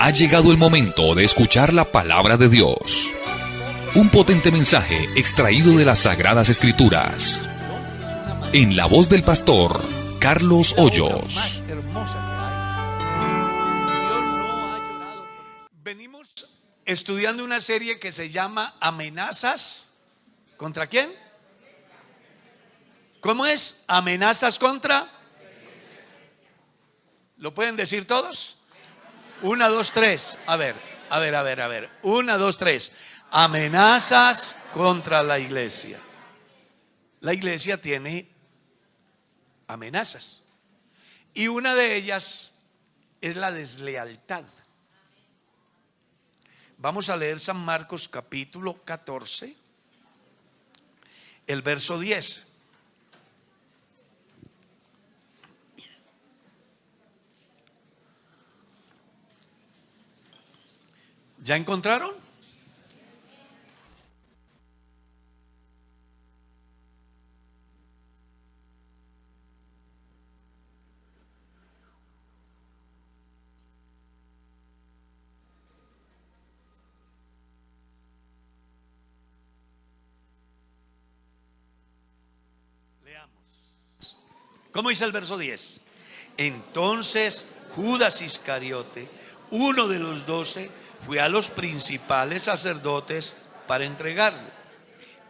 Ha llegado el momento de escuchar la palabra de Dios. Un potente mensaje extraído de las Sagradas Escrituras. En la voz del pastor Carlos Hoyos. Venimos estudiando una serie que se llama Amenazas. ¿Contra quién? ¿Cómo es? Amenazas contra. ¿Lo pueden decir todos? 1, 2, 3. A ver. 1, 2, 3. Amenazas contra la iglesia. La iglesia tiene amenazas. Y una de ellas es la deslealtad. Vamos a leer San Marcos capítulo 14, el verso 10. ¿Ya encontraron? Leamos. ¿Cómo dice el verso 10? Entonces Judas Iscariote, uno de los 12, fue a los principales sacerdotes para entregarlo.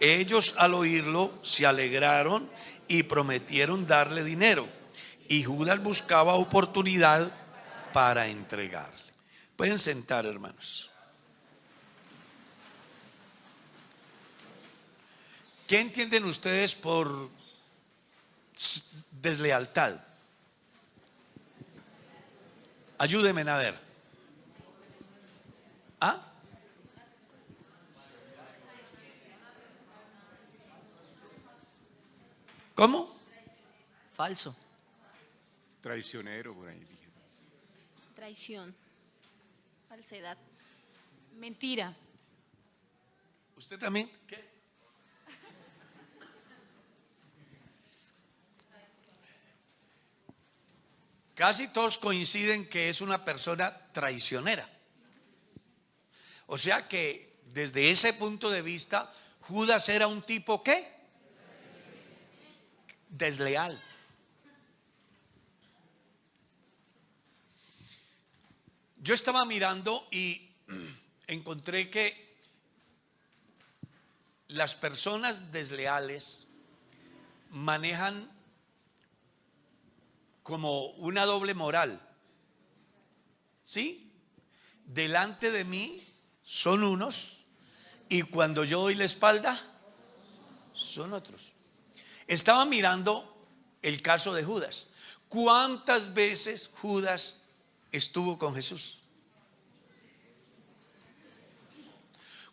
Ellos al oírlo se alegraron y prometieron darle dinero. Y Judas buscaba oportunidad para entregarle. Pueden sentar, hermanos. ¿Qué entienden ustedes por deslealtad? Ayúdenme a ver. ¿Ah? ¿Cómo? Falso. Traicionero, por ahí dije. Traición, falsedad, mentira. ¿Usted también? ¿Qué? Casi todos coinciden que es una persona traicionera. O sea que desde ese punto de vista, Judas era un tipo ¿qué? Desleal. Yo estaba mirando y encontré que las personas desleales manejan como una doble moral. ¿Sí? Delante de mí son unos y cuando yo doy la espalda son otros. Estaba mirando el caso de Judas. ¿Cuántas veces Judas estuvo con Jesús?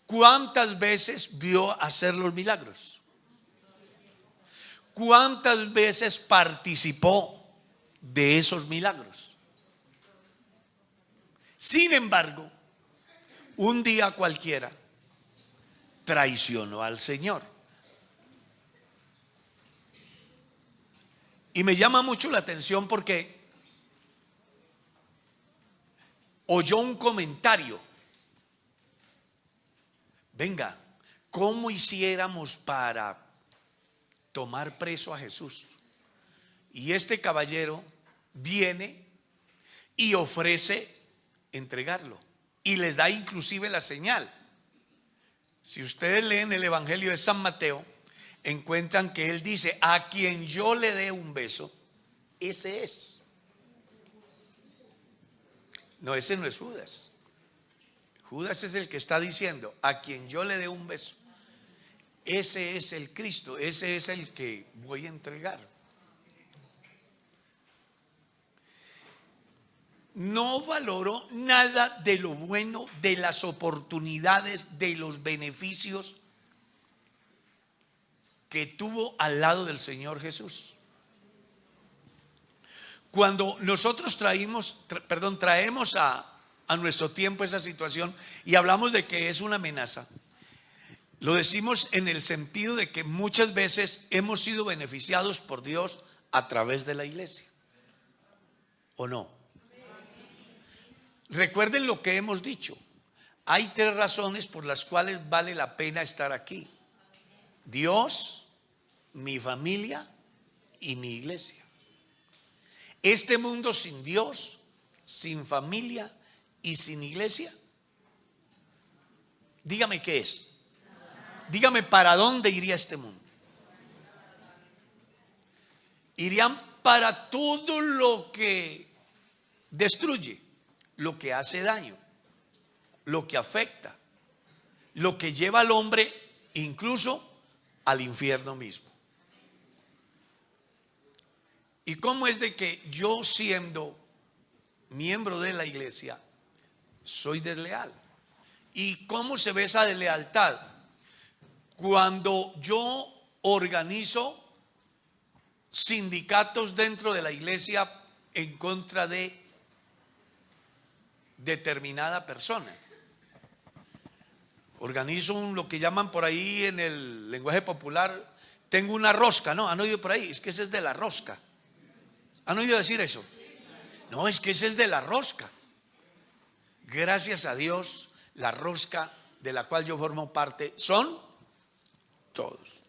¿Cuántas veces vio hacer los milagros? ¿Cuántas veces participó de esos milagros? Sin embargo, un día cualquiera traicionó al Señor. Y me llama mucho la atención porque oyó un comentario. Venga, ¿cómo hiciéramos para tomar preso a Jesús? Y este caballero viene y ofrece entregarlo. Y les da inclusive la señal. Si ustedes leen el Evangelio de San Mateo, encuentran que él dice: a quien yo le dé un beso, ese es. No, ese no es Judas. Judas es el que está diciendo: a quien yo le dé un beso, ese es el Cristo, ese es el que voy a entregar. No valoró nada de lo bueno, de las oportunidades, de los beneficios que tuvo al lado del Señor Jesús. Cuando nosotros traemos a nuestro tiempo esa situación y hablamos de que es una amenaza, lo decimos en el sentido de que muchas veces hemos sido beneficiados por Dios a través de la iglesia, ¿o no? recuerden lo que hemos dicho. Hay 3 razones por las cuales vale la pena estar aquí: Dios, mi familia y mi iglesia. Este mundo sin Dios, sin familia y sin iglesia, dígame qué es. Dígame para dónde iría este mundo. Irían para todo lo que destruye, lo que hace daño, lo que afecta, lo que lleva al hombre incluso al infierno mismo. ¿Y cómo es de que yo, siendo miembro de la iglesia, soy desleal? ¿Y cómo se ve esa deslealtad? Cuando yo organizo sindicatos dentro de la iglesia en contra de determinada persona. Organizo lo que llaman por ahí en el lenguaje popular, tengo una rosca, ¿no? ¿Han oído por ahí? Es que ese es de la rosca. ¿Han oído decir eso? No, es que ese es de la rosca. Gracias a Dios, la rosca de la cual yo formo parte son todos.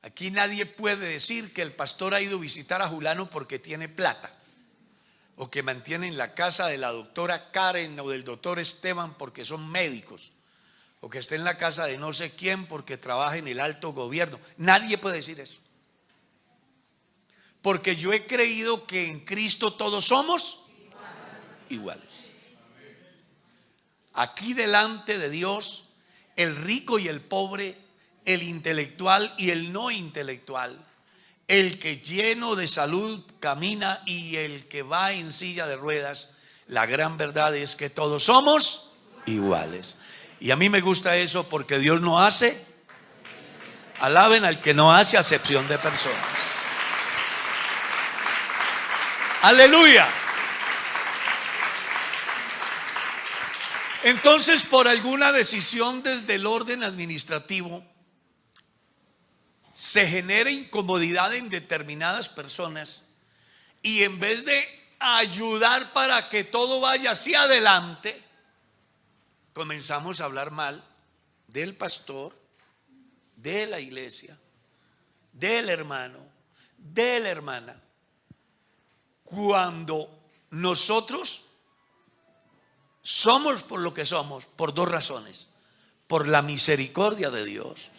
Aquí nadie puede decir que el pastor ha ido a visitar a Julano porque tiene plata, o que mantiene en la casa de la doctora Karen o del doctor Esteban porque son médicos, o que esté en la casa de no sé quién porque trabaja en el alto gobierno. Nadie puede decir eso. Porque yo he creído que en Cristo todos somos iguales. Aquí delante de Dios, el rico y el pobre, el intelectual y el no intelectual, el que lleno de salud camina y el que va en silla de ruedas, la gran verdad es que todos somos iguales. Y a mí me gusta eso porque Dios no hace, alaben al que no hace acepción de personas. Aleluya. Entonces, por alguna decisión desde el orden administrativo, se genera incomodidad en determinadas personas y en vez de ayudar para que todo vaya hacia adelante, comenzamos a hablar mal del pastor, de la iglesia, del hermano, de la hermana, cuando nosotros somos por lo que somos por 2 razones: por la misericordia de Dios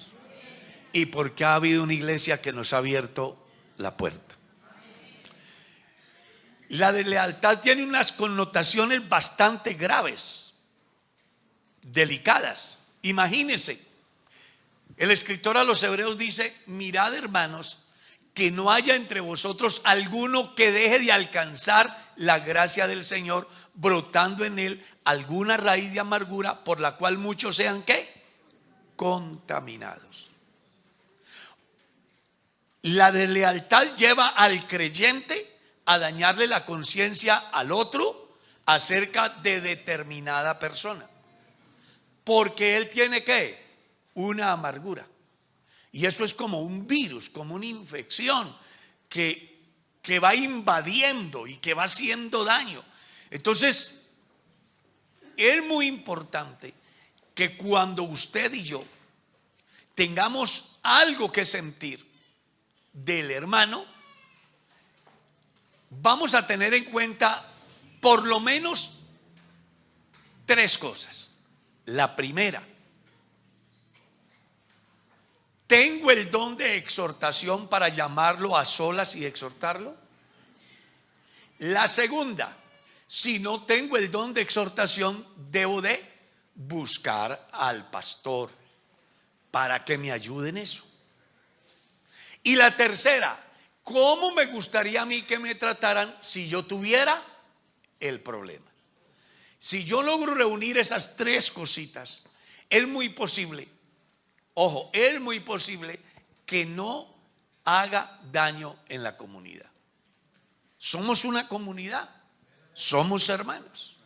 y porque ha habido una iglesia que nos ha abierto la puerta. La deslealtad tiene unas connotaciones bastante graves, delicadas. Imagínense, el escritor a los Hebreos dice: mirad, hermanos, que no haya entre vosotros alguno que deje de alcanzar la gracia del Señor, brotando en él alguna raíz de amargura, por la cual muchos sean ¿qué? Contaminados. La deslealtad lleva al creyente a dañarle la conciencia al otro acerca de determinada persona, porque él tiene ¿qué? Una amargura. Y eso es como un virus, como una infección que va invadiendo y que va haciendo daño. Entonces, es muy importante que cuando usted y yo tengamos algo que sentir del hermano, vamos a tener en cuenta por lo menos 3 cosas. La primera: ¿tengo el don de exhortación para llamarlo a solas y exhortarlo? La segunda: si no tengo el don de exhortación, debo de buscar al pastor para que me ayude en eso. Y la tercera: ¿cómo me gustaría a mí que me trataran si yo tuviera el problema? Si yo logro reunir esas 3 cositas, es muy posible, ojo, es muy posible que no haga daño en la comunidad. Somos una comunidad, somos hermanos.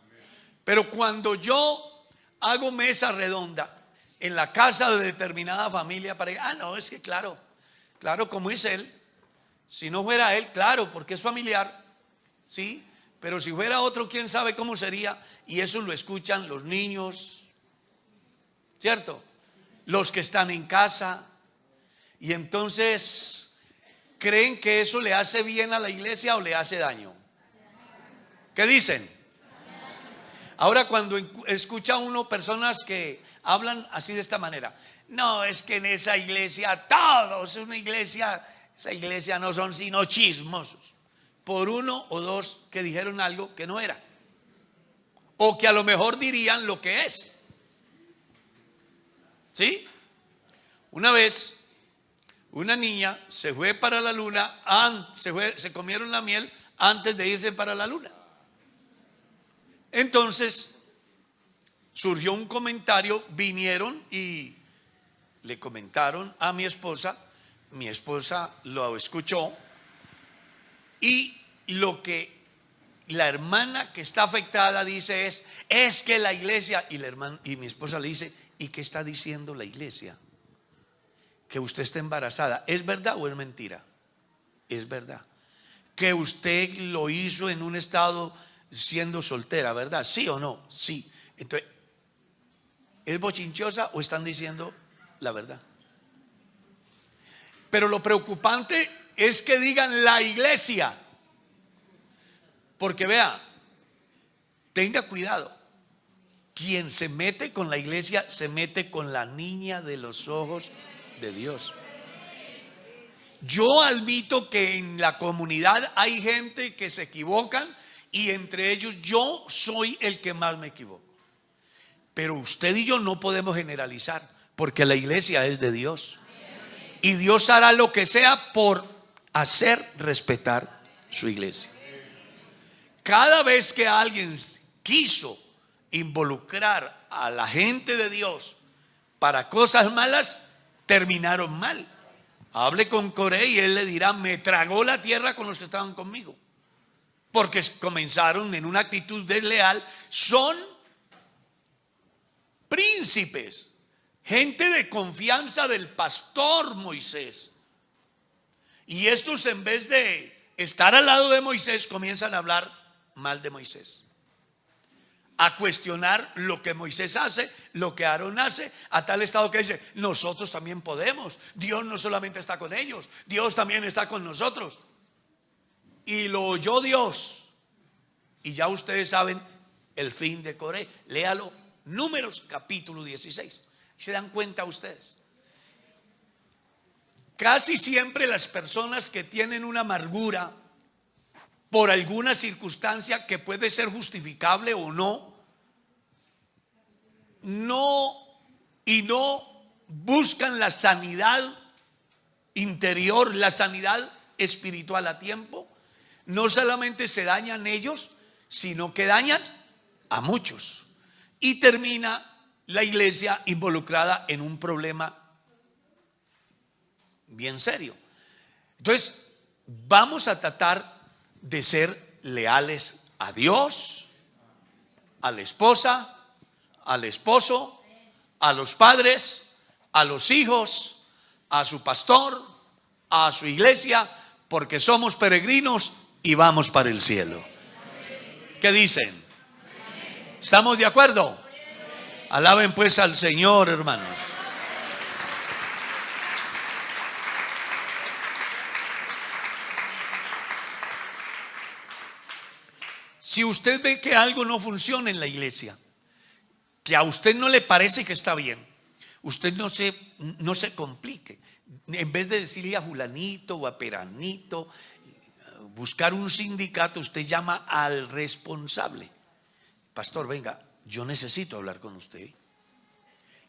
Pero cuando yo hago mesa redonda en la casa de determinada familia para no, es que claro, como es él, si no fuera él, claro, porque es familiar, ¿sí? Pero si fuera otro, quién sabe cómo sería. Y eso lo escuchan los niños, ¿cierto? Los que están en casa. Y entonces creen que eso le hace bien a la iglesia o le hace daño. ¿Qué dicen? Ahora cuando escucha uno personas que hablan así de esta manera: no, es que en esa iglesia todos, esa iglesia no son sino chismosos. Por uno o dos que dijeron algo que no era, o que a lo mejor dirían lo que es. ¿Sí? Una vez una niña se fue para la luna, se comieron la miel antes de irse para la luna. Entonces surgió un comentario, vinieron y le comentaron a mi esposa lo escuchó, y lo que la hermana que está afectada dice es que la iglesia, y mi esposa le dice: ¿y qué está diciendo la iglesia? Que usted está embarazada. ¿Es verdad o es mentira? Es verdad. Que usted lo hizo en un estado siendo soltera, ¿verdad? ¿Sí o no? Sí. Entonces, ¿es bochinchosa o están diciendo la verdad? Pero lo preocupante es que digan la iglesia. Porque vea, tenga cuidado. Quien se mete con la iglesia se mete con la niña de los ojos de Dios. Yo admito que en la comunidad hay gente que se equivocan, y entre ellos yo soy el que más me equivoco. Pero usted y yo no podemos generalizar, porque la iglesia es de Dios, y Dios hará lo que sea por hacer respetar su iglesia. Cada vez que alguien quiso involucrar a la gente de Dios para cosas malas, terminaron mal. Hable con Coré y él le dirá: me tragó la tierra con los que estaban conmigo, porque comenzaron en una actitud desleal. Son príncipes, gente de confianza del pastor Moisés, y estos, en vez de estar al lado de Moisés, comienzan a hablar mal de Moisés, a cuestionar lo que Moisés hace, lo que Aarón hace, a tal estado que dice: nosotros también podemos. Dios no solamente está con ellos, Dios también está con nosotros. Y lo oyó Dios, y ya ustedes saben el fin de Coré. Léalo, Números capítulo 16. ¿Se dan cuenta ustedes? Casi siempre las personas que tienen una amargura por alguna circunstancia que puede ser justificable o no buscan la sanidad interior, la sanidad espiritual a tiempo, no solamente se dañan ellos, sino que dañan a muchos, y termina la iglesia involucrada en un problema bien serio. Entonces, vamos a tratar de ser leales a Dios, a la esposa, al esposo, a los padres, a los hijos, a su pastor, a su iglesia, porque somos peregrinos y vamos para el cielo. ¿Qué dicen? ¿Estamos de acuerdo? Alaben pues al Señor, hermanos. Si usted ve que algo no funciona en la iglesia, que a usted no le parece que está bien, usted no se complique. En vez de decirle a Julanito o a Peranito, buscar un sindicato, usted llama al responsable. Pastor, venga, yo necesito hablar con usted.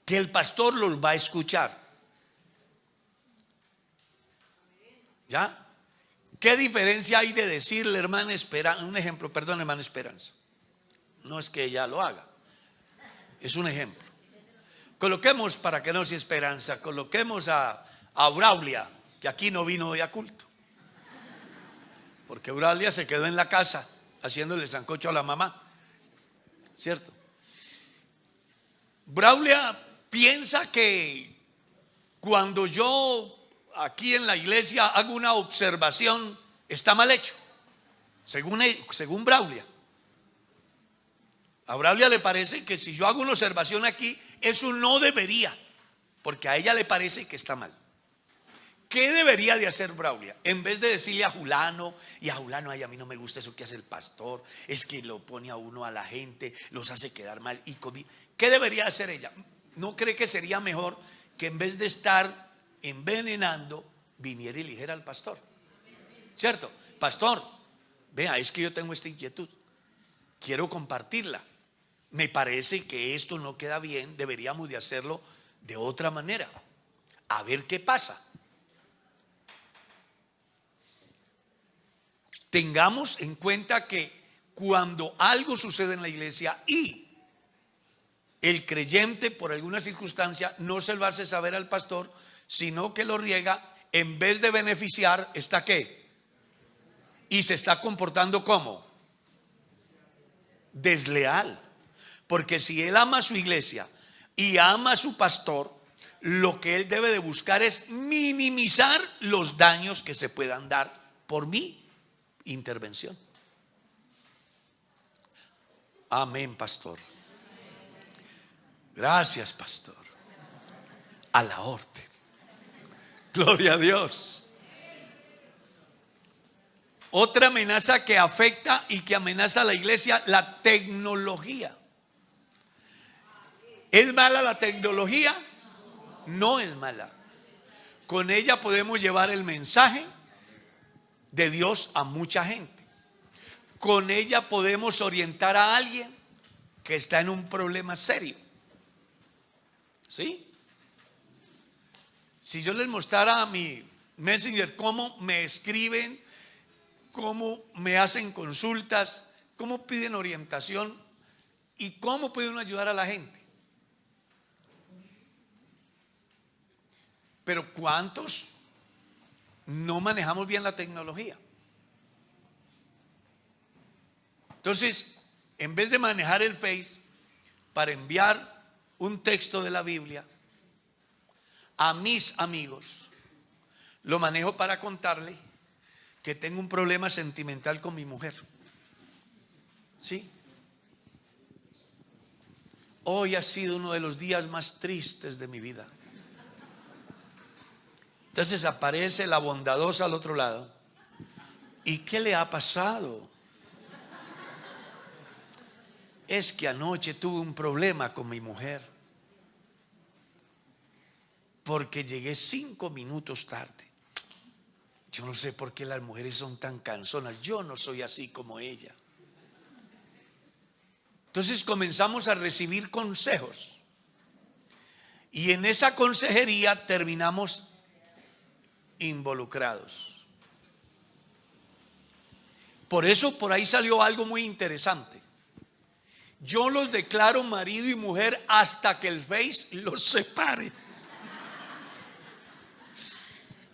Que el pastor los va a escuchar. ¿Ya? ¿Qué diferencia hay de decirle, hermana Esperanza? Un ejemplo, perdón, hermana Esperanza. No es que ella lo haga, es un ejemplo. Coloquemos, para que no sea Esperanza, coloquemos a Auraulia, que aquí no vino hoy a culto, porque Auraulia se quedó en la casa haciéndole sancocho a la mamá, ¿cierto? Auraulia piensa que cuando yo aquí en la iglesia hago una observación, está mal hecho, según Braulia. A Braulia le parece que si yo hago una observación aquí, eso no debería, porque a ella le parece que está mal. ¿Qué debería de hacer Braulia? En vez de decirle a Julano, y a Julano, ay, a mí no me gusta eso que hace el pastor, es que lo pone a uno, a la gente, los hace quedar mal. ¿Qué debería hacer ella? ¿No cree que sería mejor que en vez de estar envenenando, viniera y le dijera al pastor? ¿Cierto? Pastor, vea, es que yo tengo esta inquietud, quiero compartirla. Me parece que esto no queda bien, deberíamos de hacerlo de otra manera. A ver qué pasa. Tengamos en cuenta que cuando algo sucede en la iglesia y el creyente por alguna circunstancia no se lo hace saber al pastor, sino que lo riega, en vez de beneficiar, ¿está qué? Y se está comportando ¿cómo? Desleal. Porque si él ama a su iglesia y ama a su pastor, lo que él debe de buscar es minimizar los daños que se puedan dar por mi intervención. Amén, pastor. Gracias, pastor. A la orden. Gloria a Dios. Otra amenaza que afecta y que amenaza a la iglesia, la tecnología. ¿Es mala la tecnología? No es mala. Con ella podemos llevar el mensaje de Dios a mucha gente. Con ella podemos orientar a alguien que está en un problema serio. ¿Sí? Si yo les mostrara a mi Messenger cómo me escriben, cómo me hacen consultas, cómo piden orientación y cómo pueden ayudar a la gente. Pero ¿cuántos no manejamos bien la tecnología? Entonces, en vez de manejar el Face para enviar un texto de la Biblia a mis amigos, lo manejo para contarle que tengo un problema sentimental con mi mujer. ¿Sí? Hoy ha sido uno de los días más tristes de mi vida. Entonces aparece la bondadosa al otro lado. ¿Y qué le ha pasado? Es que anoche tuve un problema con mi mujer porque llegué 5 minutos tarde. Yo no sé por qué las mujeres son tan cansonas. Yo no soy así como ella. Entonces comenzamos a recibir consejos. Y en esa consejería terminamos involucrados. Por eso por ahí salió algo muy interesante. Yo los declaro marido y mujer hasta que el Face los separe.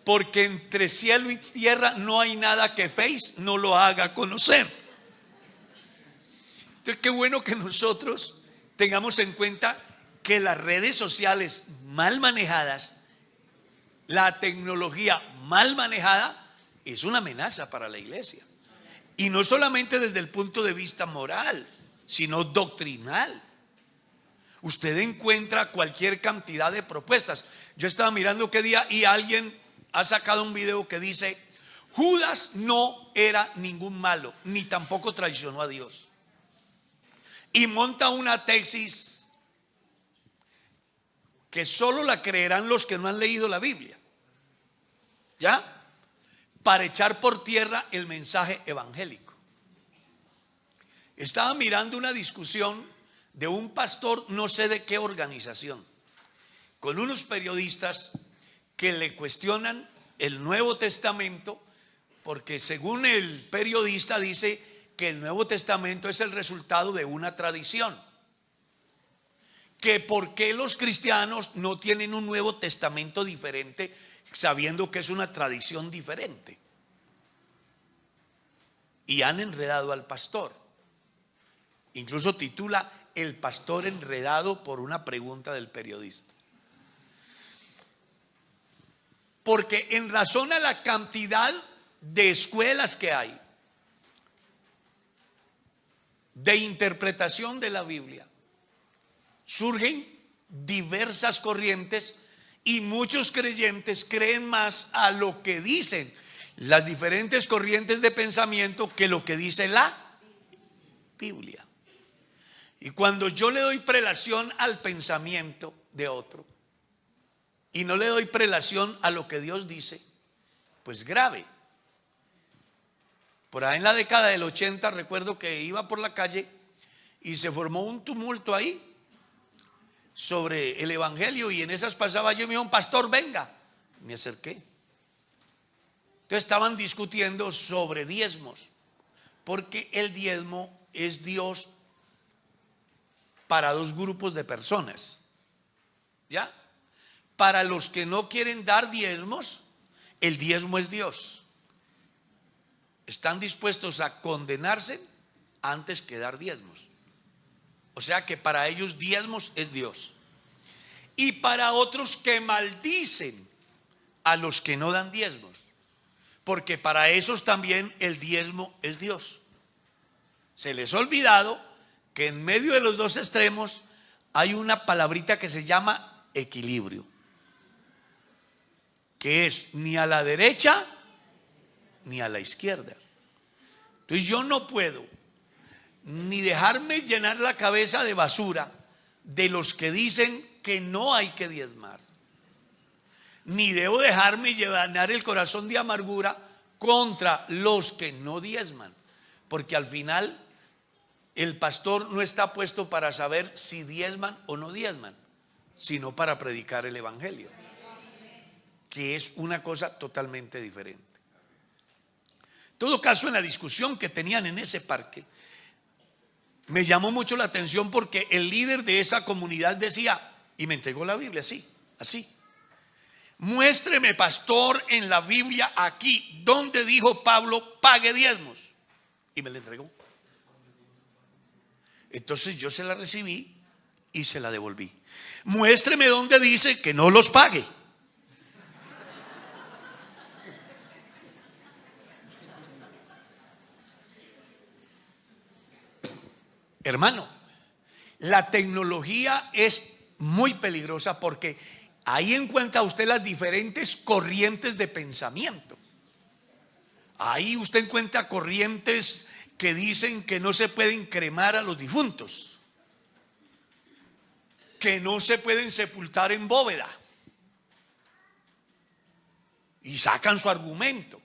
Porque entre cielo y tierra no hay nada que Face no lo haga conocer. Entonces, qué bueno que nosotros tengamos en cuenta que las redes sociales mal manejadas, la tecnología mal manejada, es una amenaza para la iglesia. Y no solamente desde el punto de vista moral, sino doctrinal. Usted encuentra cualquier cantidad de propuestas. Yo estaba mirando qué día y alguien ha sacado un video que dice: Judas no era ningún malo, ni tampoco traicionó a Dios. Y monta una tesis que solo la creerán los que no han leído la Biblia, ¿ya? Para echar por tierra el mensaje evangélico. Estaba mirando una discusión de un pastor, no sé de qué organización, con unos periodistas que le cuestionan el Nuevo Testamento, porque según el periodista dice que el Nuevo Testamento es el resultado de una tradición, que por qué los cristianos no tienen un Nuevo Testamento diferente, sabiendo que es una tradición diferente. Y han enredado al pastor. Incluso titula "El pastor enredado por una pregunta del periodista". Porque en razón a la cantidad de escuelas que hay, de interpretación de la Biblia, surgen diversas corrientes y muchos creyentes creen más a lo que dicen las diferentes corrientes de pensamiento que lo que dice la Biblia. Y cuando yo le doy prelación al pensamiento de otro y no le doy prelación a lo que Dios dice, pues grave. Por ahí en la década del 80 recuerdo que iba por la calle y se formó un tumulto ahí sobre el evangelio, y en esas pasaba yo y me dijo: pastor, venga. Me acerqué. Entonces estaban discutiendo sobre diezmos, porque el diezmo es Dios para dos grupos de personas. ¿Ya? Para los que no quieren dar diezmos, el diezmo es Dios. Están dispuestos a condenarse antes que dar diezmos. O sea que para ellos diezmos es Dios. Y para otros que maldicen a los que no dan diezmos, porque para esos también el diezmo es Dios. Se les ha olvidado que en medio de los dos extremos hay una palabrita que se llama equilibrio, que es ni a la derecha ni a la izquierda. Entonces yo no puedo ni dejarme llenar la cabeza de basura de los que dicen que no hay que diezmar, ni debo dejarme llenar el corazón de amargura contra los que no diezman, porque al final el pastor no está puesto para saber si diezman o no diezman, sino para predicar el evangelio, que es una cosa totalmente diferente. En todo caso, en la discusión que tenían en ese parque, me llamó mucho la atención porque el líder de esa comunidad decía, y me entregó la Biblia así: muéstreme, pastor, en la Biblia aquí donde dijo Pablo pague diezmos, y me la entregó. Entonces yo se la recibí y se la devolví. Muéstreme donde dice que no los pague. Hermano, la tecnología es muy peligrosa porque ahí encuentra usted las diferentes corrientes de pensamiento. Ahí usted encuentra corrientes que dicen que no se pueden cremar a los difuntos, que no se pueden sepultar en bóveda, y sacan su argumento.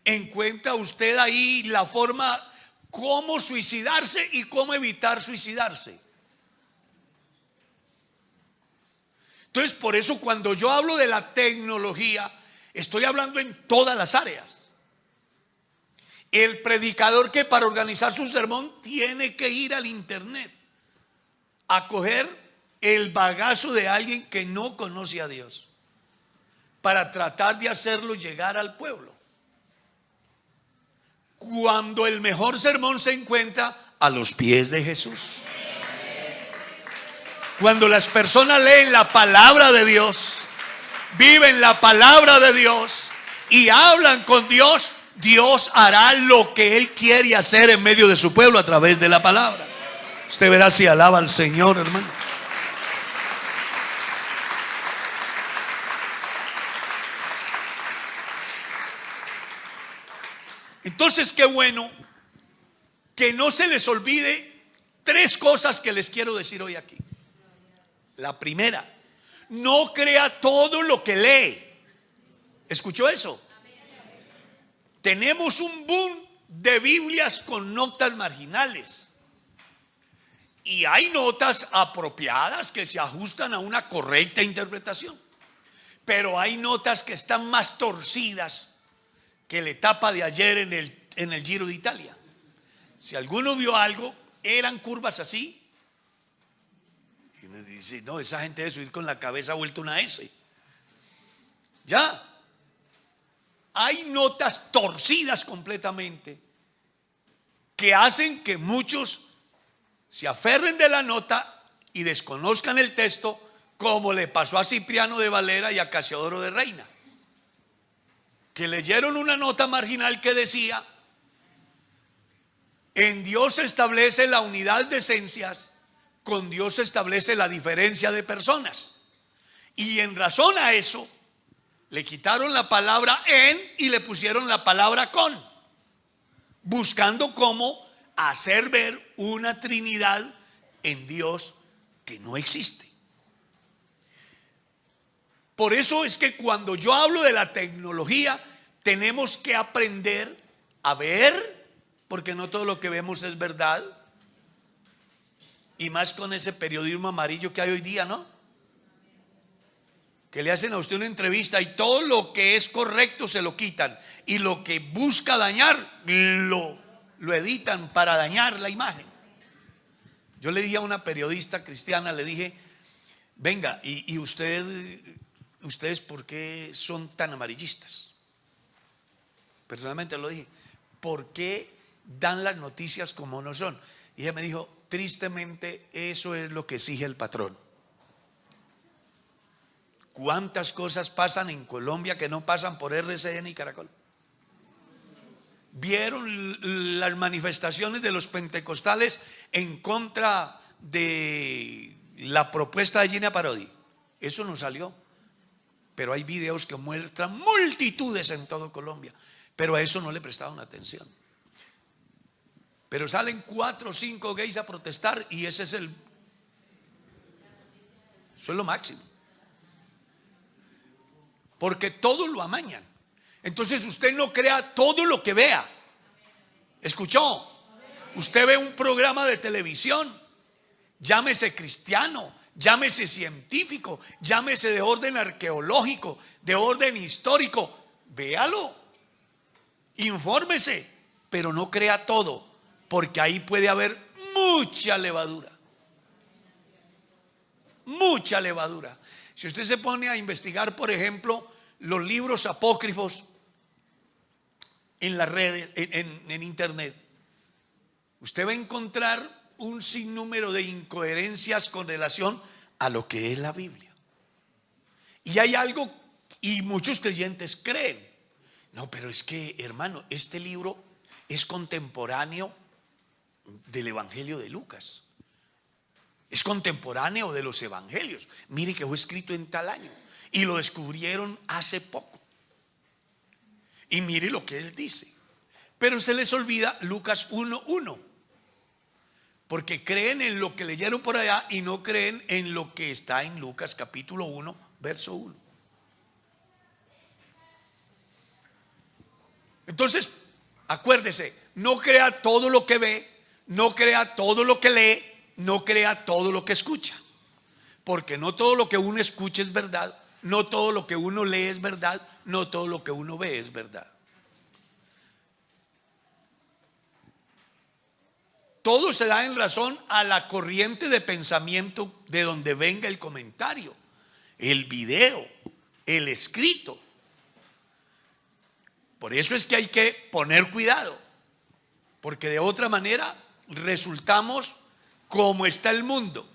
Encuentra usted ahí la forma cómo suicidarse y cómo evitar suicidarse. Entonces, por eso cuando yo hablo de la tecnología, estoy hablando en todas las áreas. El predicador que para organizar su sermón tiene que ir al internet a coger el bagazo de alguien que no conoce a Dios para tratar de hacerlo llegar al pueblo, cuando el mejor sermón se encuentra a los pies de Jesús. Cuando las personas leen la palabra de Dios, viven la palabra de Dios y hablan con Dios, Dios hará lo que Él quiere hacer en medio de su pueblo a través de la palabra. Usted verá si alaba al Señor, hermano. Entonces, qué bueno que no se les olvide tres cosas que les quiero decir hoy aquí. La primera, no crea todo lo que lee. ¿Escuchó eso? Tenemos un boom de Biblias con notas marginales. Y hay notas apropiadas que se ajustan a una correcta interpretación. Pero hay notas que están más torcidas que la etapa de ayer en el Giro de Italia. Si alguno vio algo, eran curvas así. Y uno dice, no, esa gente debe subir con la cabeza vuelta una S. Ya. Hay notas torcidas completamente que hacen que muchos se aferren de la nota y desconozcan el texto, como le pasó a Cipriano de Valera y a Casiodoro de Reina, que leyeron una nota marginal que decía En Dios se establece la unidad de esencias, con Dios se establece la diferencia de personas. Y en razón a eso, le quitaron la palabra en y le pusieron la palabra con, buscando cómo hacer ver una Trinidad en Dios que no existe. Por eso es que cuando yo hablo de la tecnología, tenemos que aprender a ver, porque no todo lo que vemos es verdad. Y más con ese periodismo amarillo que hay hoy día, ¿no? Que le hacen a usted una entrevista y todo lo que es correcto se lo quitan, y lo que busca dañar lo editan para dañar la imagen. Yo le dije a una periodista cristiana, le dije: venga, y ustedes ¿por qué son tan amarillistas? Personalmente lo dije: ¿por qué dan las noticias como no son? Y ella me dijo: tristemente eso es lo que exige el patrón. ¿Cuántas cosas pasan en Colombia que no pasan por RCN y Caracol? ¿Vieron las manifestaciones de los pentecostales en contra de la propuesta de Gina Parodi? Eso no salió, pero hay videos que muestran multitudes en todo Colombia, pero a eso no le prestaron atención. Pero salen 4 o 5 gays a protestar y eso es lo máximo, porque todo lo amañan. Entonces usted no crea todo lo que vea. ¿Escuchó? Usted ve un programa de televisión, llámese cristiano, llámese científico, llámese de orden arqueológico, de orden histórico, véalo, infórmese, pero no crea todo, porque ahí puede haber mucha levadura. Mucha levadura. Si usted se pone a investigar, por ejemplo, los libros apócrifos en las redes, en internet, usted va a encontrar un sinnúmero de incoherencias con relación a lo que es la Biblia. Y hay algo, y muchos creyentes creen: no, pero es que, hermano, este libro es contemporáneo del Evangelio de Lucas, es contemporáneo de los evangelios. Mire que fue escrito en tal año y lo descubrieron hace poco. Y mire lo que él dice. Pero se les olvida Lucas 1:1, porque creen en lo que leyeron por allá y no creen en lo que está en Lucas capítulo 1, verso 1. Entonces, acuérdese, no crea todo lo que ve, no crea todo lo que lee, no crea todo lo que escucha, porque no todo lo que uno escucha es verdad, no todo lo que uno lee es verdad, no todo lo que uno ve es verdad. Todo se da en razón a la corriente de pensamiento de donde venga el comentario, el video, el escrito. Por eso es que hay que poner cuidado, porque de otra manera resultamos como está el mundo,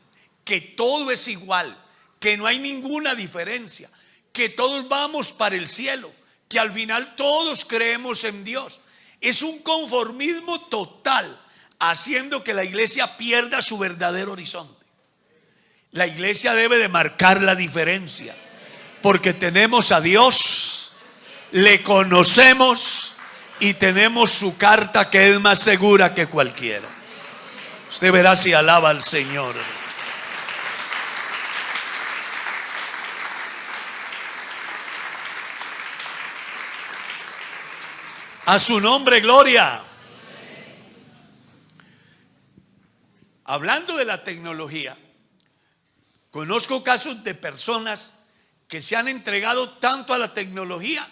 que todo es igual, que no hay ninguna diferencia, que todos vamos para el cielo, que al final todos creemos en Dios. Es un conformismo total, haciendo que la iglesia pierda su verdadero horizonte. La iglesia debe de marcar la diferencia, porque tenemos a Dios, le conocemos y tenemos su carta, que es más segura que cualquiera. Usted verá si alaba al Señor. A su nombre, gloria. Hablando de la tecnología, conozco casos de personas que se han entregado tanto a la tecnología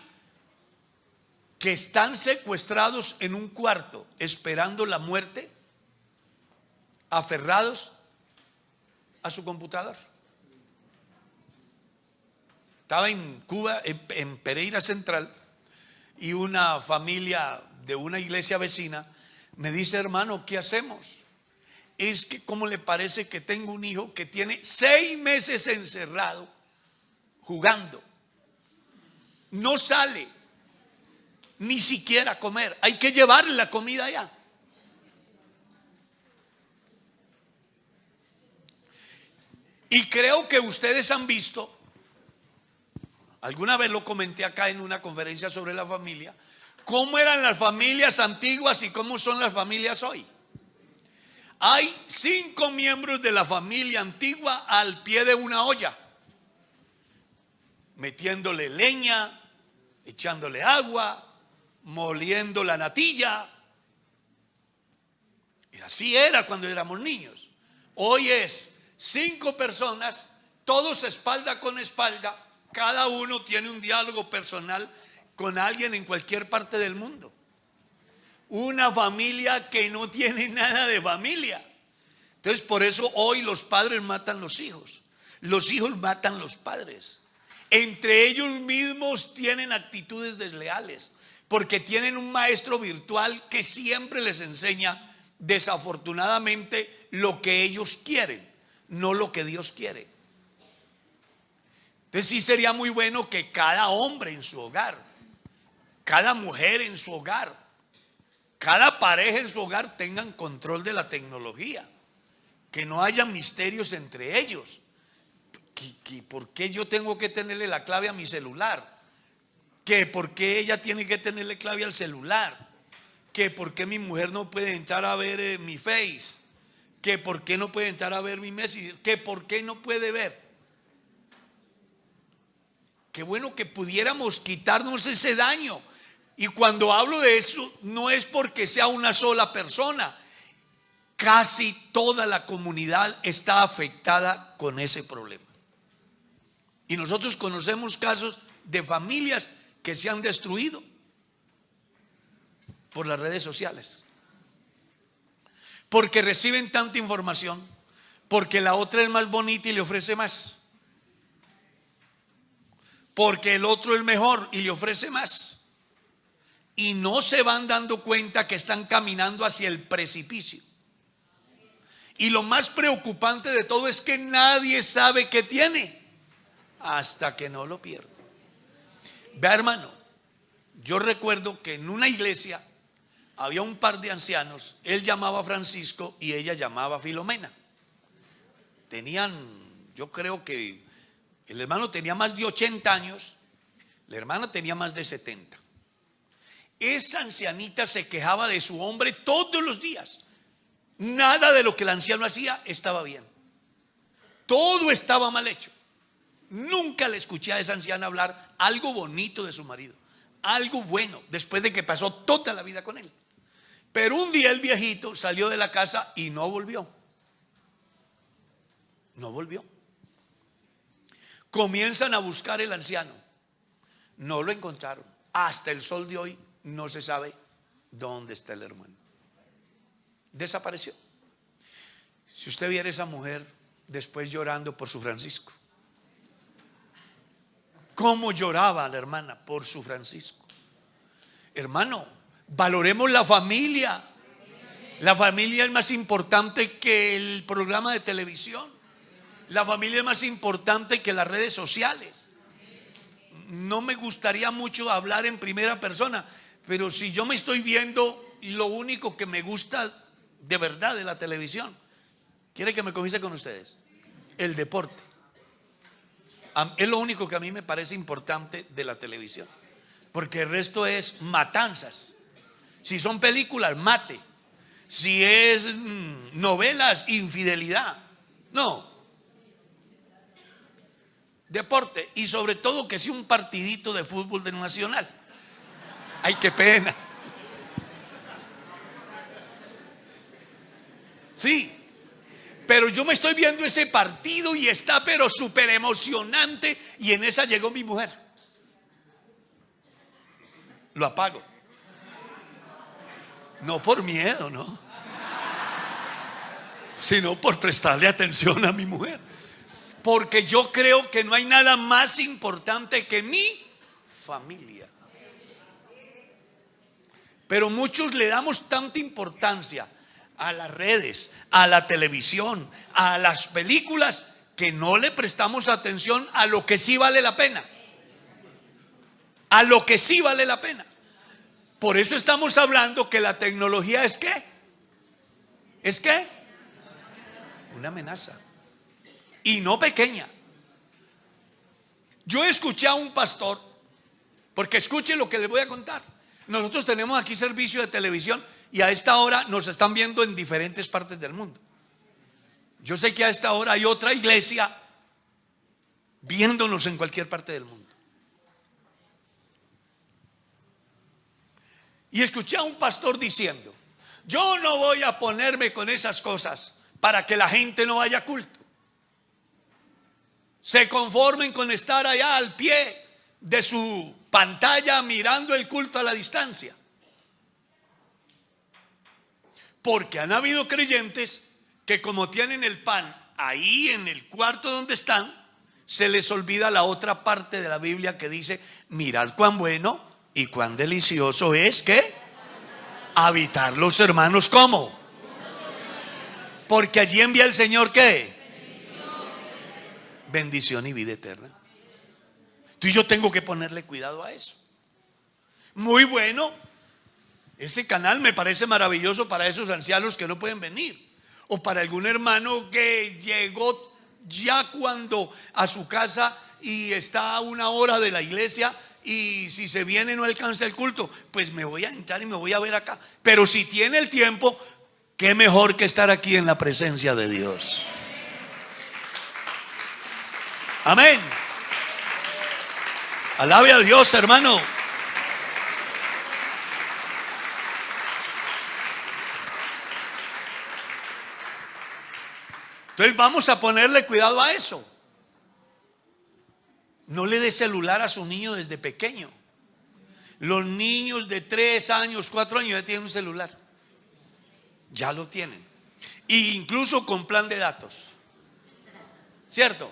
que están secuestrados en un cuarto esperando la muerte, aferrados a su computador. Estaba en Cuba, en Pereira Central, y una familia de una iglesia vecina me dice: hermano, ¿qué hacemos? Es que, ¿cómo le parece que tengo un hijo que tiene 6 meses encerrado jugando? No sale ni siquiera a comer, hay que llevarle la comida allá. Y creo que ustedes han visto, alguna vez lo comenté acá en una conferencia sobre la familia, cómo eran las familias antiguas y cómo son las familias hoy. Hay 5 miembros de la familia antigua al pie de una olla, metiéndole leña, echándole agua, moliendo la natilla. Y así era cuando éramos niños. Hoy es 5 personas, todos espalda con espalda, cada uno tiene un diálogo personal con alguien en cualquier parte del mundo. Una familia que no tiene nada de familia. Entonces por eso hoy los padres matan los hijos matan los padres. Entre ellos mismos tienen actitudes desleales, porque tienen un maestro virtual que siempre les enseña, desafortunadamente, lo que ellos quieren, no lo que Dios quiere. Entonces sí sería muy bueno que cada hombre en su hogar, cada mujer en su hogar, cada pareja en su hogar tengan control de la tecnología, que no haya misterios entre ellos. ¿Por qué yo tengo que tenerle la clave a mi celular? ¿Que por qué ella tiene que tenerle clave al celular? ¿Que por qué mi mujer no puede entrar a ver mi Face? ¿Que por qué no puede entrar a ver mi Messenger? ¿Que por qué no puede ver? Qué bueno que pudiéramos quitarnos ese daño. Y cuando hablo de eso, no es porque sea una sola persona. Casi toda la comunidad está afectada con ese problema. Y nosotros conocemos casos de familias que se han destruido por las redes sociales, porque reciben tanta información, porque la otra es más bonita y le ofrece más, porque el otro es mejor y le ofrece más, y no se van dando cuenta que están caminando hacia el precipicio. Y lo más preocupante de todo es que nadie sabe qué tiene hasta que no lo pierde. Vea, hermano, yo recuerdo que en una iglesia había un par de ancianos. Él llamaba Francisco y ella llamaba Filomena. Tenían, yo creo que el hermano tenía más de 80 años, la hermana tenía más de 70. Esa ancianita se quejaba de su hombre todos los días. Nada de lo que el anciano hacía estaba bien. Todo estaba mal hecho. Nunca le escuché a esa anciana hablar algo bonito de su marido, algo bueno, después de que pasó toda la vida con él. Pero un día el viejito salió de la casa y no volvió. No volvió. Comienzan a buscar el anciano. No lo encontraron. Hasta el sol de hoy no se sabe dónde está el hermano. Desapareció. Si usted viera a esa mujer después llorando por su Francisco, cómo lloraba la hermana por su Francisco. Hermano, valoremos la familia. La familia es más importante que el programa de televisión. La familia es más importante que las redes sociales. No me gustaría mucho hablar en primera persona, pero si yo me estoy viendo lo único que me gusta de verdad de la televisión, ¿quiere que me comience con ustedes? El deporte. Es lo único que a mí me parece importante de la televisión, porque el resto es matanzas. Si son películas, mate. Si es novelas, infidelidad. No. Deporte, y sobre todo que sea un partidito de fútbol de Nacional. Ay, qué pena. Sí, pero yo me estoy viendo ese partido y está pero súper emocionante, y en esa llegó mi mujer. Lo apago. No por miedo, no, sino por prestarle atención a mi mujer, porque yo creo que no hay nada más importante que mi familia. Pero muchos le damos tanta importancia a las redes, a la televisión, a las películas, que no le prestamos atención a lo que sí vale la pena. A lo que sí vale la pena. Por eso estamos hablando que la tecnología es ¿qué? ¿Es qué? Una amenaza. y no pequeña. Yo escuché a un pastor, porque escuchen lo que les voy a contar. Nosotros tenemos aquí servicio de televisión y a esta hora nos están viendo en diferentes partes del mundo. Yo sé que a esta hora hay otra iglesia viéndonos en cualquier parte del mundo. Y escuché a un pastor diciendo: yo no voy a ponerme con esas cosas para que la gente no vaya a culto. Se conformen con estar allá al pie de su pantalla mirando el culto a la distancia. Porque han habido creyentes que, como tienen el pan ahí en el cuarto donde están, se les olvida la otra parte de la Biblia que dice: mirad cuán bueno y cuán delicioso es que habitar los hermanos. ¿Cómo? Porque allí envía el Señor ¿qué? Bendición y vida eterna. Entonces yo tengo que ponerle cuidado a eso. Muy bueno. Ese canal me parece maravilloso para esos ancianos que no pueden venir, o para algún hermano que llegó ya cuando a su casa y está a una hora de la iglesia, y si se viene no alcanza el culto, pues me voy a entrar y me voy a ver acá. Pero si tiene el tiempo, qué mejor que estar aquí en la presencia de Dios. Amén. Alabe a Dios, hermano. Entonces vamos a ponerle cuidado a eso. No le dé celular a su niño desde pequeño. Los niños de 3 años, 4 años ya tienen un celular. Ya lo tienen. E incluso con plan de datos. ¿Cierto?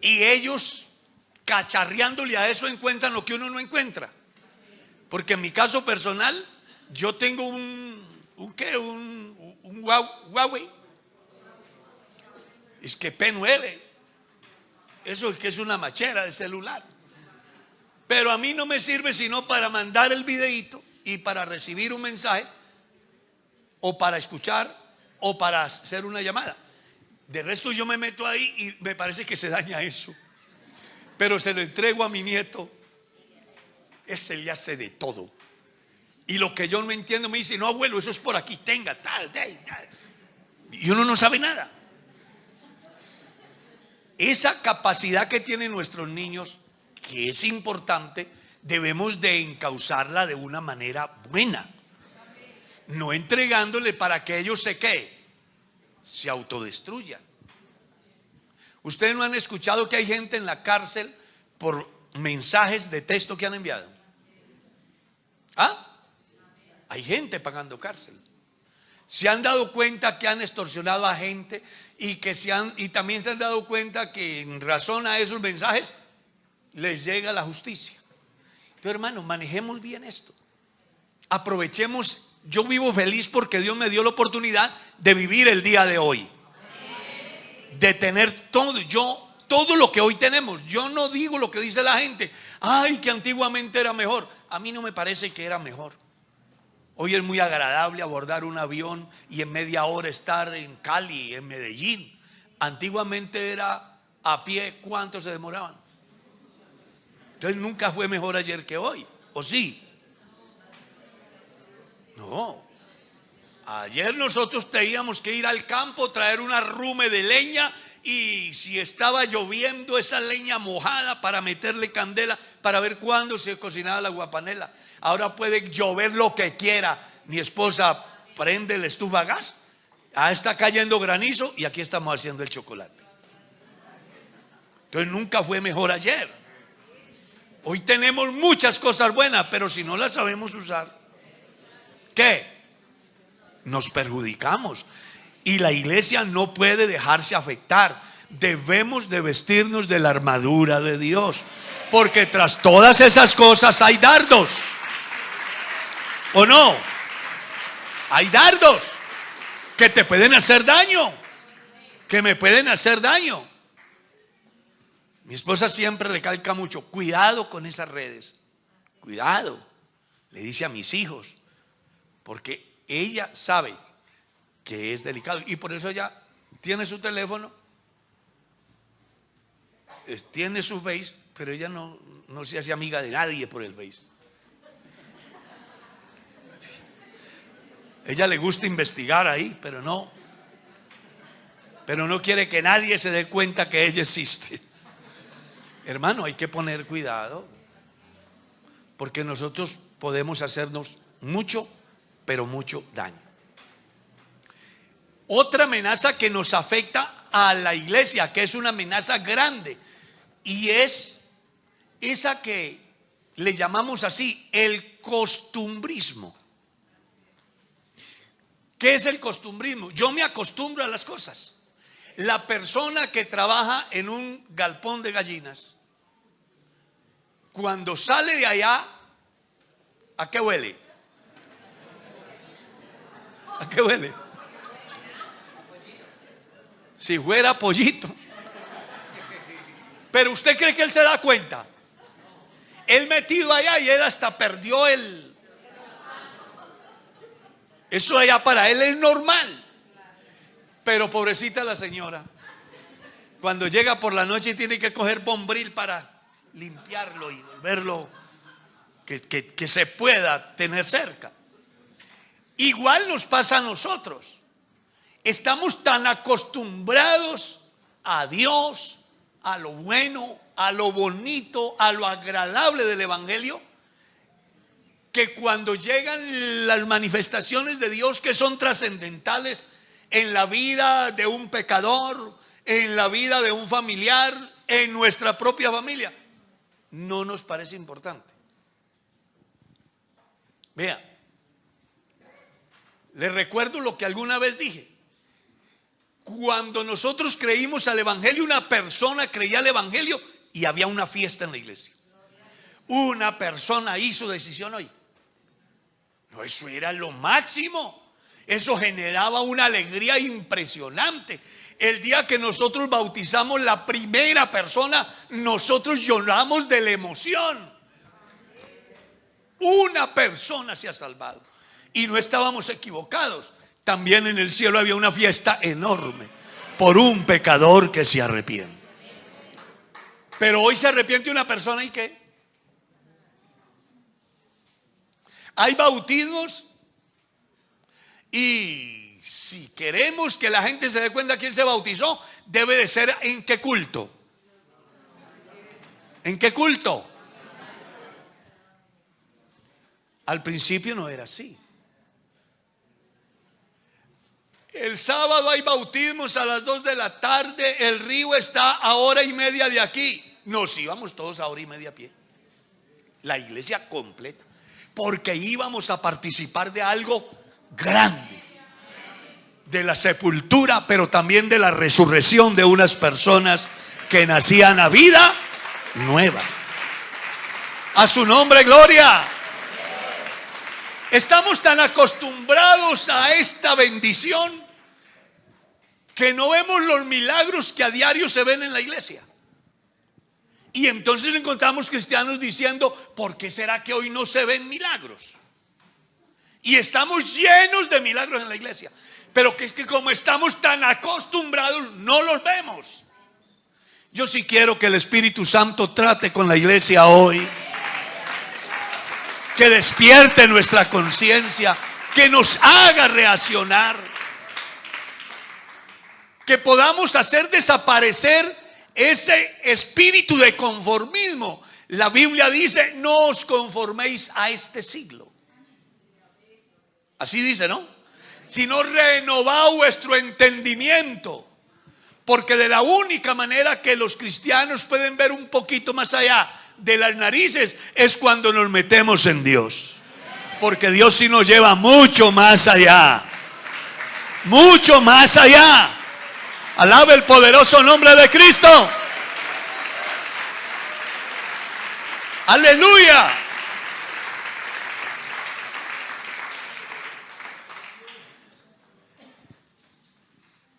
Y ellos, cacharreándole a eso, encuentran lo que uno no encuentra. Porque en mi caso personal, yo tengo un Huawei. Es que P9. Eso es que es una machera de celular. Pero a mí no me sirve sino para mandar el videíto y para recibir un mensaje, o para escuchar, o para hacer una llamada. De resto yo me meto ahí y me parece que se daña eso. Pero se lo entrego a mi nieto. Ese le hace de todo. Y lo que yo no entiendo me dice: no, abuelo, eso es por aquí, tenga, tal. Y uno no sabe nada. Esa capacidad que tienen nuestros niños, que es importante, debemos de encauzarla de una manera buena, no entregándole para que ellos se autodestruyan. Ustedes no han escuchado que hay gente en la cárcel por mensajes de texto que han enviado. ¿Ah? Hay gente pagando cárcel. Se han dado cuenta que han extorsionado a gente y también se han dado cuenta que en razón a esos mensajes les llega la justicia. Entonces, hermanos, manejemos bien esto. Aprovechemos. Yo vivo feliz porque Dios me dio la oportunidad de vivir el día de hoy, de tener todo lo que hoy tenemos. Yo no digo lo que dice la gente: ay, que antiguamente era mejor. A mí no me parece que era mejor. Hoy es muy agradable abordar un avión y en media hora estar en Cali, en Medellín. Antiguamente era a pie. ¿Cuánto se demoraban? Entonces nunca fue mejor ayer que hoy, ¿o sí? No. Ayer nosotros teníamos que ir al campo, traer una rume de leña, y si estaba lloviendo, esa leña mojada para meterle candela para ver cuándo se cocinaba la guapanela. Ahora puede llover lo que quiera. Mi esposa prende la estufa a gas, está cayendo granizo y aquí estamos haciendo el chocolate. Entonces nunca fue mejor ayer. Hoy tenemos muchas cosas buenas, pero si no las sabemos usar, ¿qué? Nos perjudicamos. Y la iglesia no puede dejarse afectar. Debemos de vestirnos de la armadura de Dios, porque tras todas esas cosas hay dardos. ¿O no? Hay dardos que te pueden hacer daño, que me pueden hacer daño. Mi esposa siempre recalca mucho: cuidado con esas redes. Cuidado, le dice a mis hijos, porque ella sabe que es delicado, y por eso ella tiene su teléfono, tiene su Face, pero ella no se hace amiga de nadie por el Face. Ella le gusta investigar ahí, pero no quiere que nadie se dé cuenta que ella existe. Hermano, hay que poner cuidado, porque nosotros podemos hacernos mucho, pero mucho daño. Otra amenaza que nos afecta a la iglesia, que es una amenaza grande, y es esa que le llamamos así, el costumbrismo. ¿Qué es el costumbrismo? Yo me acostumbro a las cosas. La persona que trabaja en un galpón de gallinas, cuando sale de allá, ¿a qué huele? ¿A qué huele? Si fuera pollito. Pero usted cree que él se da cuenta. Él metido allá y él hasta perdió eso allá para él es normal. Pero pobrecita la señora, cuando llega por la noche tiene que coger bombril para limpiarlo y volverlo que se pueda tener cerca. Igual nos pasa a nosotros. Estamos tan acostumbrados a Dios, a lo bueno, a lo bonito, a lo agradable del evangelio, que cuando llegan las manifestaciones de Dios que son trascendentales en la vida de un pecador, en la vida de un familiar, en nuestra propia familia, no nos parece importante. Vea, les recuerdo lo que alguna vez dije. Cuando nosotros creímos al evangelio, una persona creía al evangelio y había una fiesta en la iglesia. Una persona hizo decisión hoy. No, eso era lo máximo. Eso generaba una alegría impresionante. El día que nosotros bautizamos la primera persona, nosotros lloramos de la emoción. Una persona se ha salvado. Y no estábamos equivocados. También en el cielo había una fiesta enorme por un pecador que se arrepiente. Pero hoy se arrepiente una persona ¿y qué? Hay bautismos y si queremos que la gente se dé cuenta quién se bautizó, debe de ser ¿en qué culto? ¿En qué culto? Al principio no era así. El sábado hay bautismos a las 2 de la tarde. El río está a 1:30 de aquí. Nos íbamos todos a 1:30 a pie. La iglesia completa. Porque íbamos a participar de algo grande. De la sepultura, pero también de la resurrección de unas personas que nacían a vida nueva. A su nombre, gloria. Estamos tan acostumbrados a esta bendición que no vemos los milagros que a diario se ven en la iglesia. Y entonces encontramos cristianos diciendo, ¿por qué será que hoy no se ven milagros? Y estamos llenos de milagros en la iglesia, pero que es que como estamos tan acostumbrados no los vemos. Yo sí quiero que el Espíritu Santo trate con la iglesia hoy, que despierte nuestra conciencia, que nos haga reaccionar, que podamos hacer desaparecer ese espíritu de conformismo. La Biblia dice, no os conforméis a este siglo. Así dice, ¿no? Sino renovad vuestro entendimiento. Porque de la única manera que los cristianos pueden ver un poquito más allá de las narices es cuando nos metemos en Dios. Porque Dios sí nos lleva mucho más allá. Mucho más allá. Alabe el poderoso nombre de Cristo. Aleluya.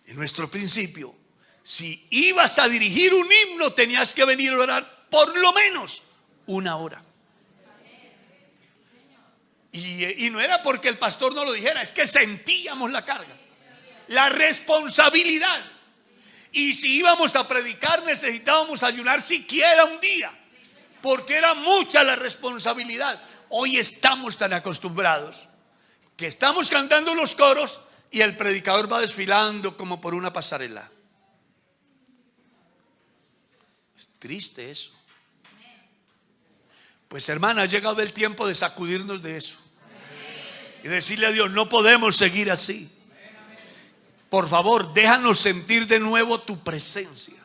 En nuestro principio, si ibas a dirigir un himno, tenías que venir a orar por lo menos 1 hora. Y no era porque el pastor no lo dijera, es que sentíamos la carga, la responsabilidad. Y si íbamos a predicar necesitábamos ayunar siquiera un día, porque era mucha la responsabilidad. Hoy estamos tan acostumbrados que estamos cantando los coros y el predicador va desfilando como por una pasarela. Es triste eso. Pues hermana, ha llegado el tiempo de sacudirnos de eso y decirle a Dios: no podemos seguir así. Por favor, déjanos sentir de nuevo tu presencia,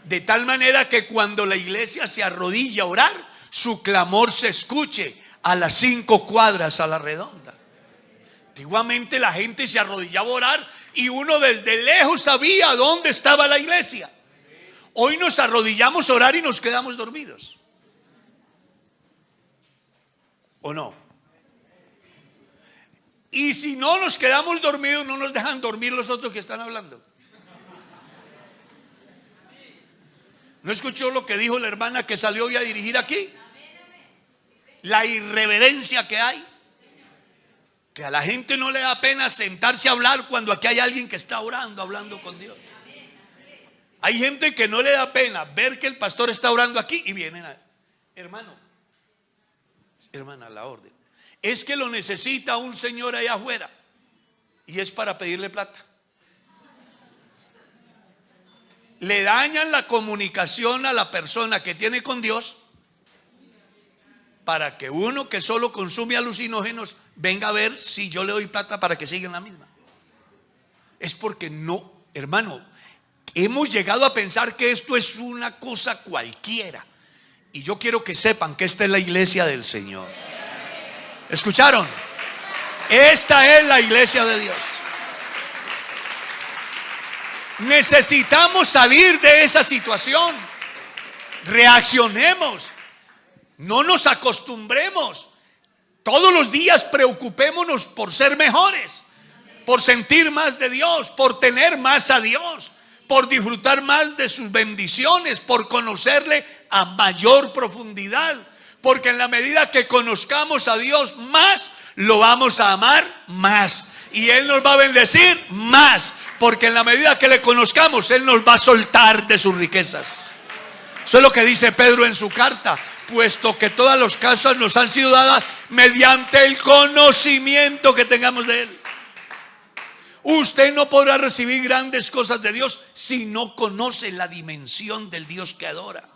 de tal manera que cuando la iglesia se arrodilla a orar, su clamor se escuche a las 5 cuadras a la redonda. Antiguamente la gente se arrodillaba a orar y uno desde lejos sabía dónde estaba la iglesia. Hoy nos arrodillamos a orar y nos quedamos dormidos, ¿o no? Y si no nos quedamos dormidos, no nos dejan dormir los otros que están hablando. ¿No escuchó lo que dijo la hermana que salió hoy a dirigir aquí? La irreverencia que hay. Que a la gente no le da pena sentarse a hablar cuando aquí hay alguien que está orando, hablando con Dios. Hay gente que no le da pena ver que el pastor está orando aquí y vienen a... Hermano, hermana, la orden. Es que lo necesita un señor allá afuera y es para pedirle plata. Le dañan la comunicación a la persona que tiene con Dios para que uno que solo consume alucinógenos venga a ver si yo le doy plata para que siga en la misma. Es porque no, hermano, hemos llegado a pensar que esto es una cosa cualquiera. Y yo quiero que sepan que esta es la iglesia del Señor. ¿Escucharon? Esta es la iglesia de Dios. Necesitamos salir de esa situación. Reaccionemos. No nos acostumbremos. Todos los días preocupémonos por ser mejores, por sentir más de Dios, por tener más a Dios, por disfrutar más de sus bendiciones, por conocerle a mayor profundidad. Porque en la medida que conozcamos a Dios más, lo vamos a amar más. Y Él nos va a bendecir más. Porque en la medida que le conozcamos, Él nos va a soltar de sus riquezas. Eso es lo que dice Pedro en su carta. Puesto que todas las cosas nos han sido dadas mediante el conocimiento que tengamos de Él. Usted no podrá recibir grandes cosas de Dios si no conoce la dimensión del Dios que adora.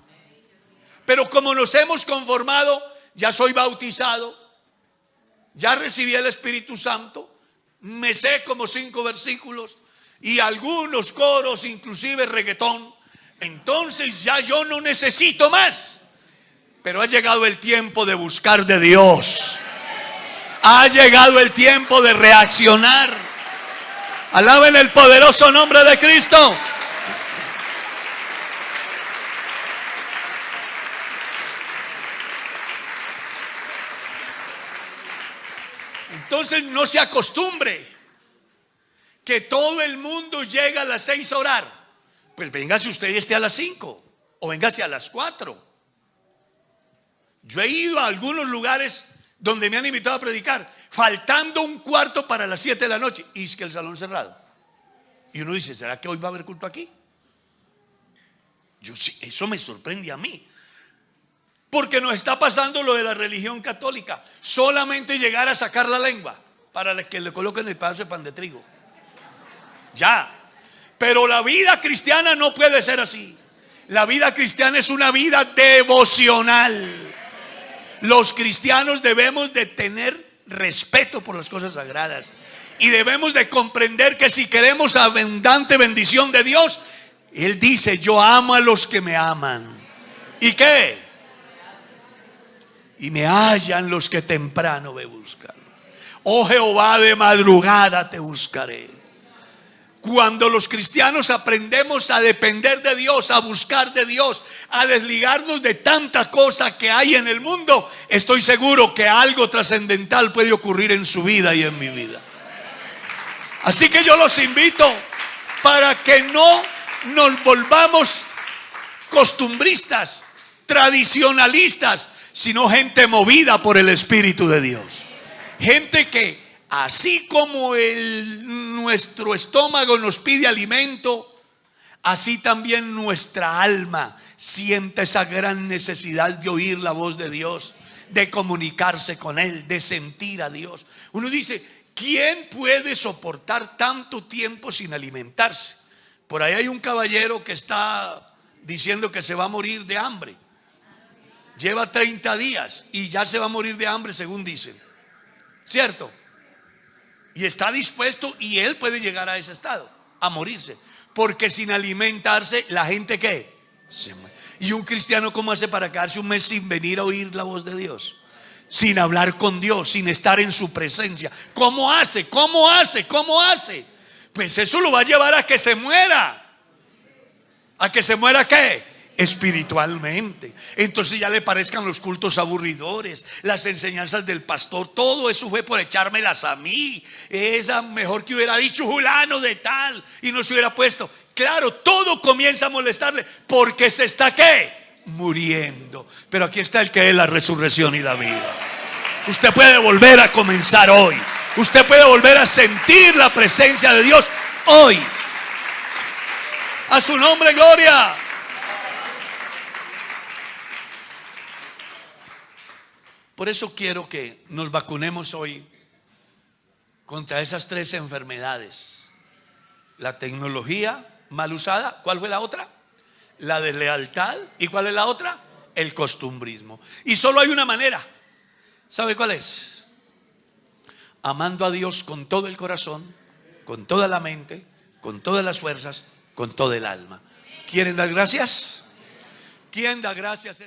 Pero como nos hemos conformado, ya soy bautizado, ya recibí el Espíritu Santo, me sé como 5 versículos y algunos coros, inclusive reggaetón, entonces ya yo no necesito más. Pero ha llegado el tiempo de buscar de Dios. Ha llegado el tiempo de reaccionar. Alaben el poderoso nombre de Cristo. Entonces no se acostumbre que todo el mundo llega a las 6 a orar. Pues véngase usted y esté a las 5 o véngase a las 4. Yo he ido a algunos lugares donde me han invitado a predicar, faltando un cuarto para las 7 de la noche, y es que el salón cerrado. Y uno dice: ¿será que hoy va a haber culto aquí? Eso me sorprende a mí. Porque nos está pasando lo de la religión católica. Solamente llegar a sacar la lengua para que le coloquen el pedazo de pan de trigo. Ya. Pero la vida cristiana no puede ser así. La vida cristiana es una vida devocional. Los cristianos debemos de tener respeto por las cosas sagradas. Y debemos de comprender que si queremos abundante bendición de Dios, Él dice: yo amo a los que me aman. ¿Y qué? Y me hallan los que temprano me buscan. Oh Jehová, de madrugada te buscaré. Cuando los cristianos aprendemos a depender de Dios, a buscar de Dios, a desligarnos de tanta cosa que hay en el mundo, estoy seguro que algo trascendental puede ocurrir en su vida y en mi vida. Así que yo los invito para que no nos volvamos costumbristas, tradicionalistas, sino gente movida por el Espíritu de Dios. Gente que, así como nuestro estómago nos pide alimento, así también nuestra alma siente esa gran necesidad de oír la voz de Dios, de comunicarse con Él, de sentir a Dios. Uno dice, ¿quién puede soportar tanto tiempo sin alimentarse? Por ahí hay un caballero que está diciendo que se va a morir de hambre. Lleva 30 días y ya se va a morir de hambre, según dicen. ¿Cierto? Y está dispuesto, y él puede llegar a ese estado, a morirse. Porque sin alimentarse, la gente ¿qué? Se muere. ¿Y un cristiano cómo hace para quedarse un mes sin venir a oír la voz de Dios? Sin hablar con Dios, sin estar en su presencia. ¿Cómo hace? ¿Cómo hace? ¿Cómo hace? Pues eso lo va a llevar a que se muera. ¿A que se muera qué? Espiritualmente. Entonces ya le parezcan los cultos aburridores, las enseñanzas del pastor. Todo eso fue por echármelas a mí. Esa mejor que hubiera dicho fulano de tal y no se hubiera puesto. Claro, todo comienza a molestarle porque se está ¿qué? Muriendo. Pero aquí está el que es la resurrección y la vida. Usted puede volver a comenzar hoy. Usted puede volver a sentir la presencia de Dios hoy. A su nombre, gloria. Por eso quiero que nos vacunemos hoy contra esas 3 enfermedades. La tecnología mal usada. ¿Cuál fue la otra? La deslealtad. ¿Y cuál es la otra? El costumbrismo. Y solo hay una manera. ¿Sabe cuál es? Amando a Dios con todo el corazón, con toda la mente, con todas las fuerzas, con todo el alma. ¿Quieren dar gracias? ¿Quién da gracias?